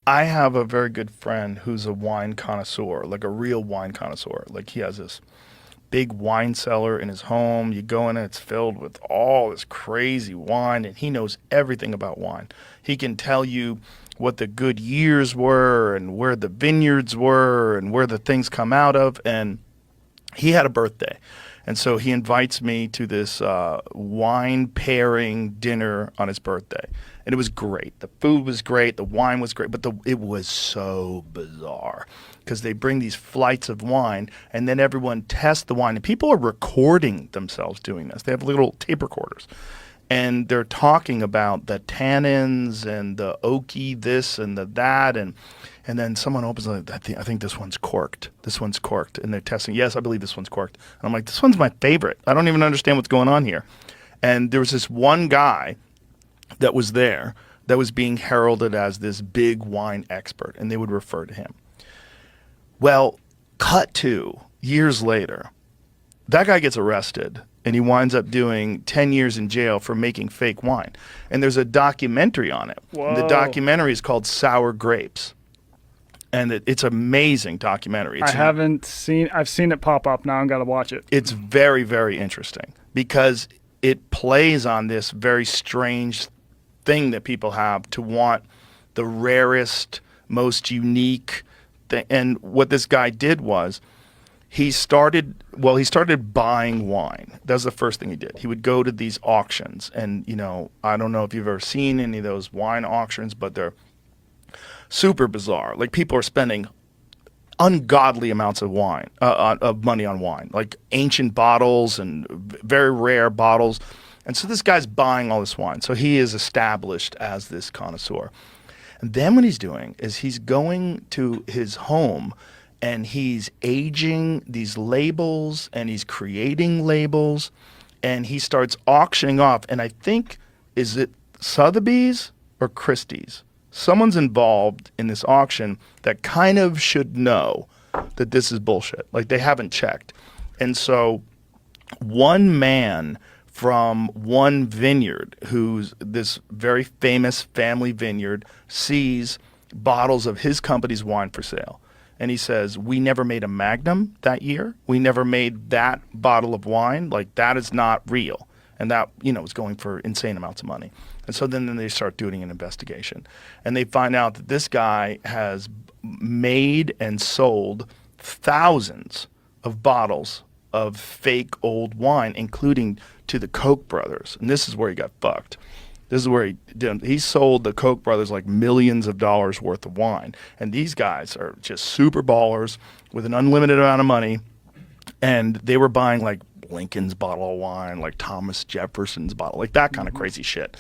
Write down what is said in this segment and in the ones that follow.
I have a very good friend who's a wine connoisseur, like a real wine connoisseur. Like he has this big wine cellar in his home. You go in and it's filled with all this crazy wine, and he knows everything about wine. He can tell you what the good years were and where the vineyards were and where the things come out of. And he had a birthday. And so he invites me to this wine pairing dinner on his birthday. And it was great. The food was great. The wine was great. But it was so bizarre because they bring these flights of wine and then everyone tests the wine. And people are recording themselves doing this. They have little tape recorders. And they're talking about the tannins and the oaky this and the that. And then someone opens it. I think this one's corked. This one's corked. And they're testing. Yes, I believe this one's corked. And I'm like, this one's my favorite. I don't even understand what's going on here. And there was this one guy that was there that was being heralded as this big wine expert. And they would refer to him. Well, cut to years later, that guy gets arrested. And he winds up doing 10 years in jail for making fake wine. And there's a documentary on it. Whoa. The documentary is called Sour Grapes. And it's an amazing documentary. I've seen it pop up now. I've got to watch it. It's very, very interesting because it plays on this very strange thing that people have to want the rarest, most unique thing. And what this guy did was he started buying wine. That was the first thing he did. He would go to these auctions. And, I don't know if you've ever seen any of those wine auctions, but they're super bizarre. Like people are spending ungodly amounts of money on wine, like ancient bottles and very rare bottles. And so this guy's buying all this wine. So he is established as this connoisseur. And then what he's doing is he's going to his home and he's aging these labels and he's creating labels and he starts auctioning off. And I think, is it Sotheby's or Christie's? Someone's involved in this auction that kind of should know that this is bullshit. Like they haven't checked. And so one man from one vineyard, who's this very famous family vineyard, sees bottles of his company's wine for sale. And he says, we never made a Magnum that year. We never made that bottle of wine. Like that is not real. And that, was going for insane amounts of money. And so then they start doing an investigation. And they find out that this guy has made and sold thousands of bottles of fake old wine, including to the Koch brothers. And this is where he got fucked. This is where he sold the Koch brothers like millions of dollars worth of wine. And these guys are just super ballers with an unlimited amount of money. And they were buying like Lincoln's bottle of wine, like Thomas Jefferson's bottle, like that kind of crazy shit.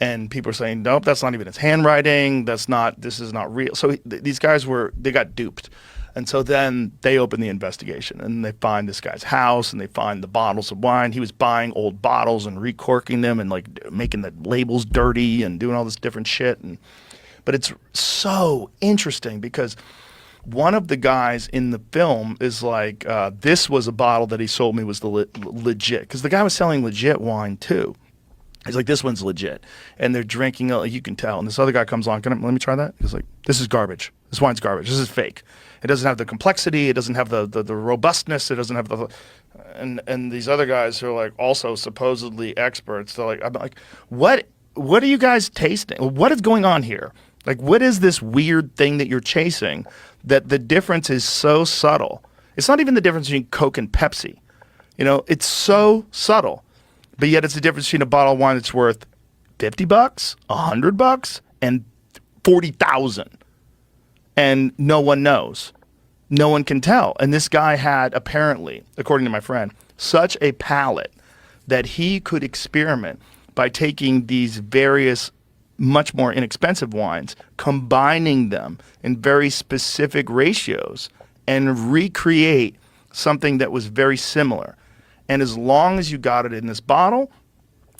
And people are saying, nope, that's not even his handwriting. This is not real. So these guys they got duped. And so then they open the investigation and they find this guy's house and they find the bottles of wine. He was buying old bottles and recorking them and like making the labels dirty and doing all this different shit. But it's so interesting because one of the guys in the film is like, this was a bottle that he sold me was the legit. Because the guy was selling legit wine too. He's like, this one's legit. And they're drinking it, you can tell. And this other guy comes on, let me try that? He's like, this is garbage. This wine's garbage. This is fake. It doesn't have the complexity. It doesn't have the robustness. It doesn't have the... And these other guys who are like also supposedly experts, they're like, I'm like, what are you guys tasting? What is going on here? Like, what is this weird thing that you're chasing that the difference is so subtle? It's not even the difference between Coke and Pepsi. It's so subtle. But yet it's the difference between a bottle of wine that's worth $50, $100, and 40,000. And no one knows. No one can tell. And this guy had, apparently, according to my friend, such a palate that he could experiment by taking these various much more inexpensive wines, combining them in very specific ratios, and recreate something that was very similar. And as long as you got it in this bottle,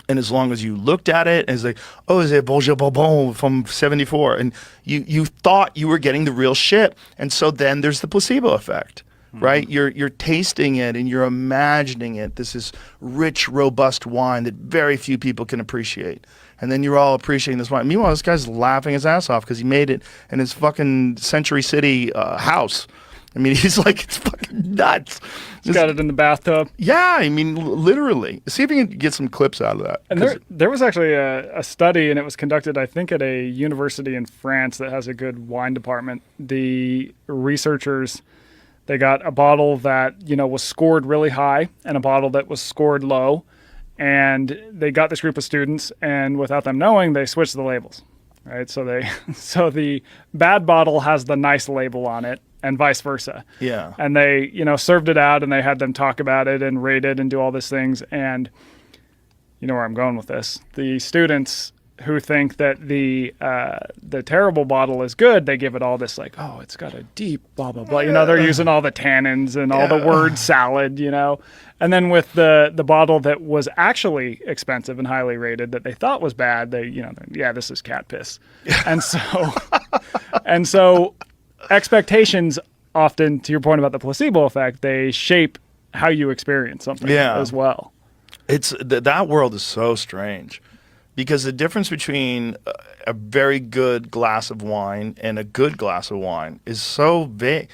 and as long as you looked at it, and it's like, oh, is it Bonjour Bourbon from 74? And you thought you were getting the real shit. And so then there's the placebo effect, right? You're tasting it and you're imagining it. This is rich, robust wine that very few people can appreciate. And then you're all appreciating this wine. Meanwhile, this guy's laughing his ass off because he made it in his fucking Century City house. I mean, he's like, it's fucking nuts. He's got it in the bathtub. Yeah, I mean, literally. See if you can get some clips out of that. And there was actually a study, and it was conducted, I think, at a university in France that has a good wine department. The researchers, they got a bottle that, was scored really high and a bottle that was scored low. And they got this group of students, and without them knowing, they switched the labels. Right? So the bad bottle has the nice label on it, and vice versa. Yeah. And they, served it out, and they had them talk about it and rate it and do all these things. And you know where I'm going with this. The students who think that the terrible bottle is good, they give it all this like, oh, it's got a deep blah, blah, blah. They're using all the tannins and all the word salad, And then with the bottle that was actually expensive and highly rated that they thought was bad, this is cat piss. And so expectations often, to your point about the placebo effect, they shape how you experience something as well. It's that world is so strange because the difference between a very good glass of wine and a good glass of wine is so big.